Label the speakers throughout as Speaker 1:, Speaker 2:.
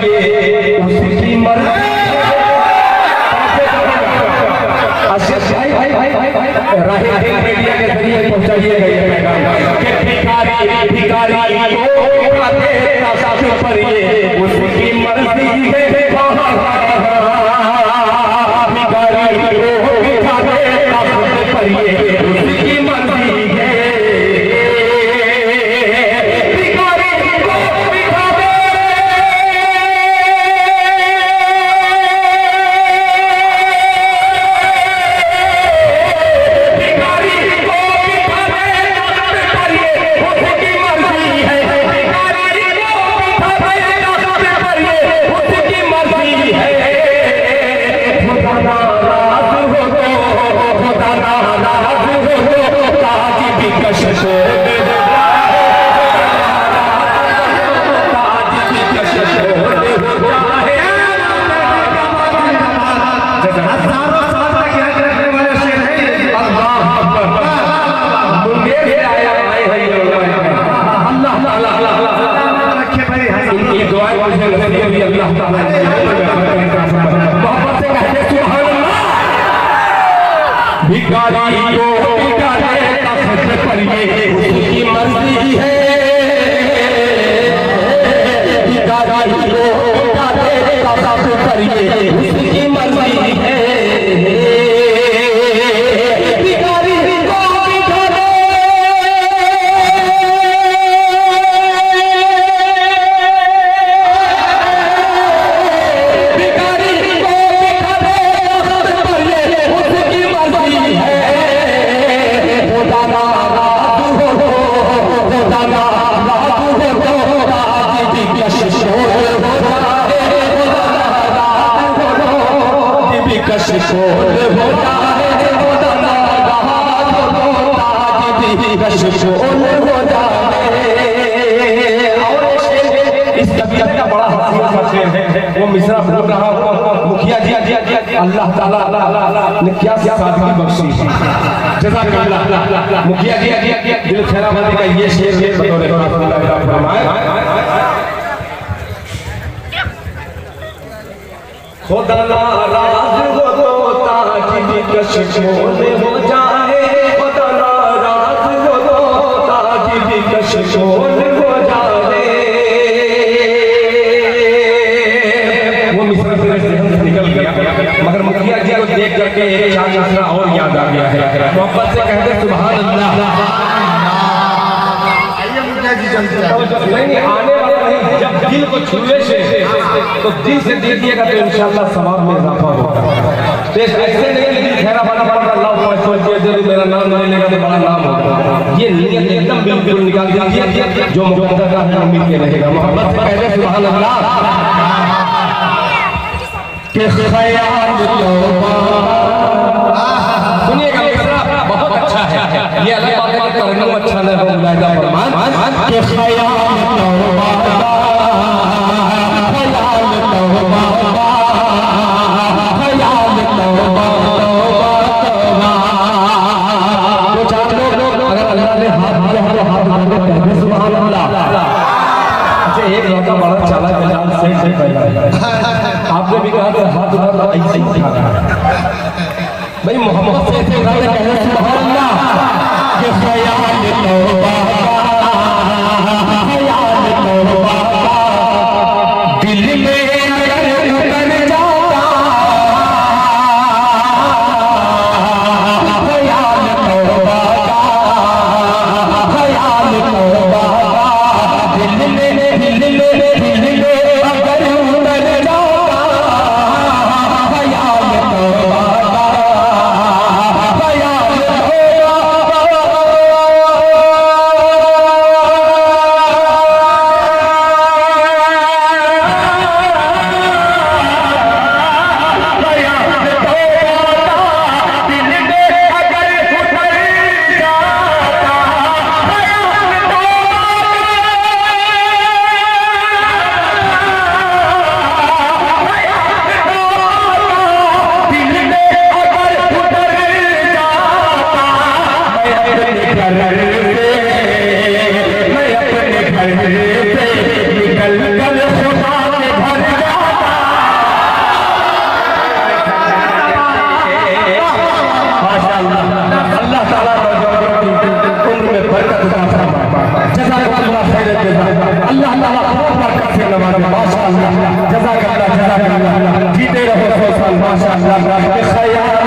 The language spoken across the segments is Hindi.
Speaker 1: ये उसकी मर्जी। राही मीडिया के जरिए पहुंचाइए गए भिखारी भिखारी को देता सब पर ये उसकी मर्जी है। भिखारी को देता सब पर ये उसकी मर्जी है। भिखारी को देता सब पर ये उसकी मर्जी है। इस तबीयत का बड़ा हसीन है। वो मिसरा बोल रहा हूँ मुखिया जी अल्लाह ताला ने क्या सादगी बख्शी। जज़ाकल्लाह मुखिया जी दिल खैराबादी का ये शेर फरमाए। खुदा नाराज हो तो ताज भी कशकोल हो जाए। खुदा नाराज हो तो ताज भी कशकोल हो जाए। वो मिसरा मेरे ज़हन से निकल गया मगर मुखिया जी को देख करके एक चार मिसरा और याद आ गया है। मोहब्बत से कहते सुभान अल्लाह। आइए मुखिया जी जल्दी नहीं आने वाला नहीं। जब दिल को छूने से तो दिल से दे दिएगा तो इंशाअल्लाह सवाब में इजाफा होगा। तो ऐसे नहीं दिल खैरा बना पड़ता अल्लाह सोचिए मेरा नाम नहीं लेगा तो बड़ा नाम होगा। ये नीयत एकदम बिल्कुल निकाल दीजिए जो मुकद्दर का है उम्मीद के रहेगा। मोहब्बत से पहले सुभान अल्लाह के ख्याल तौबा। सुनिएगा मिसरा बहुत अच्छा है। ये अलग बात है कि तरन्नुम अच्छा न हो मुलाहिजा फरमान के ख्याल तौबा एक लड़का बड़ा चाला जान से आपने भी कहा था हाथ उठा ऐसे ही उठा भाई मोहम्मद से कहना सुभान अल्लाह के ख्याल तौबा ख्याल तौबा दिल में अगर उतर जाता ख्याल तौबा ख्याल तौबा दिल में आवाज में माशाअल्लाह जज़ाकल्लाह जीते रहो 100 साल माशाअल्लाह के ख्याल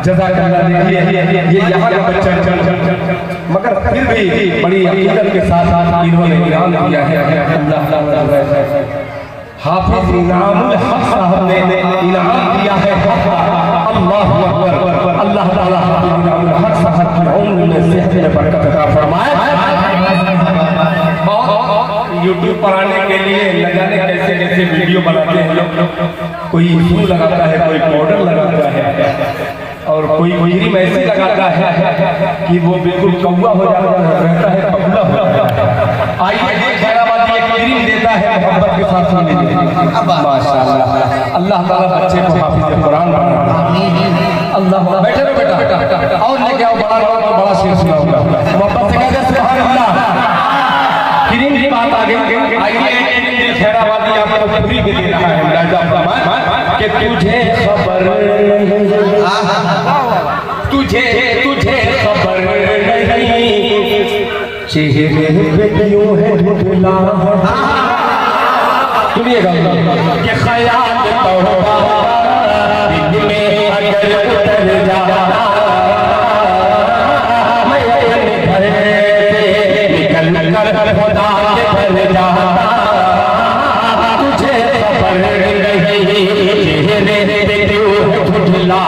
Speaker 1: जज़ाकल्लाह। देखिए ये यहाँ का बच्चा मगर फिर भी बड़ी अकीदत के साथ इन्होंने इनाम दिया है। अल्लाह हाफिज इनामुल हक साहब ने इनाम दिया है। अल्लाहु अकबर। अल्लाह ताला इनामुल हक साहब की उम्र में सेहत में बरकत अता फरमाए। यूट्यूब पर आने के लिए न जाने कैसे कैसे वीडियो बनाते हैं लोग, कोई फूल लगाता है, कोई पाउडर लगाता है और कोई क्रीम ऐसी लगाता है कि वो बिल्कुल कौवा हो जाता है, पगला हो जाता है। आइए खैराबादी एक क्रीम देता है मोहब्बत के साथ माशाअल्लाह। अल्लाह ताला बच्चे को हाफिज कुरान बनाए। अल्लाह बैठे रहो बेटा और लेके आओ बड़ा शेर सुनाऊंगा मोहब्बत से कहते सुभान अल्लाह। क्रीम की बात आ गई। आइए खैराबादी आपको पूरी भी दे रहा है लाजवाब कि तुझे खबर तुझे खबर नहीं चेहरे पे क्यों है धुंधला। सुनिएगा कि ख्याल तौबा दिल में अगर उतर जा मैं घर से निकल कर खुदा के घर जाता। तुझे खबर नहीं चेहरे पे क्यों धुंधला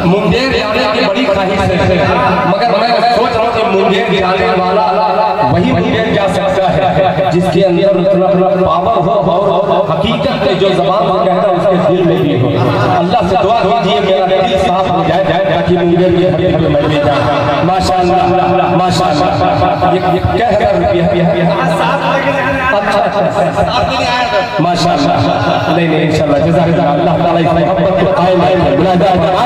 Speaker 1: मुंगेर जाने की बड़ी ख्वाहिश है मगर मैं सोच रहा हूँ कि मुंगेर जाने वाला वही मुंगेर जा सकता है जिसके अंदर पावर हो और हकीकत में जो ज़बान में कहता है उसके दिल में भी हो। अल्लाह से दुआ कीजिए मेरा दिल साफ हो जाए ताकि मुंगेर की हर घर में भी जाए। माशाअल्लाह माशाअल्लाह। ये क्या है रुपया अच्छा माशाअल्लाह। नहीं इंशाअल्लाह जज़ाकल्लाह। अल्लाह ताला इस मोहब्बत को कायम रखे।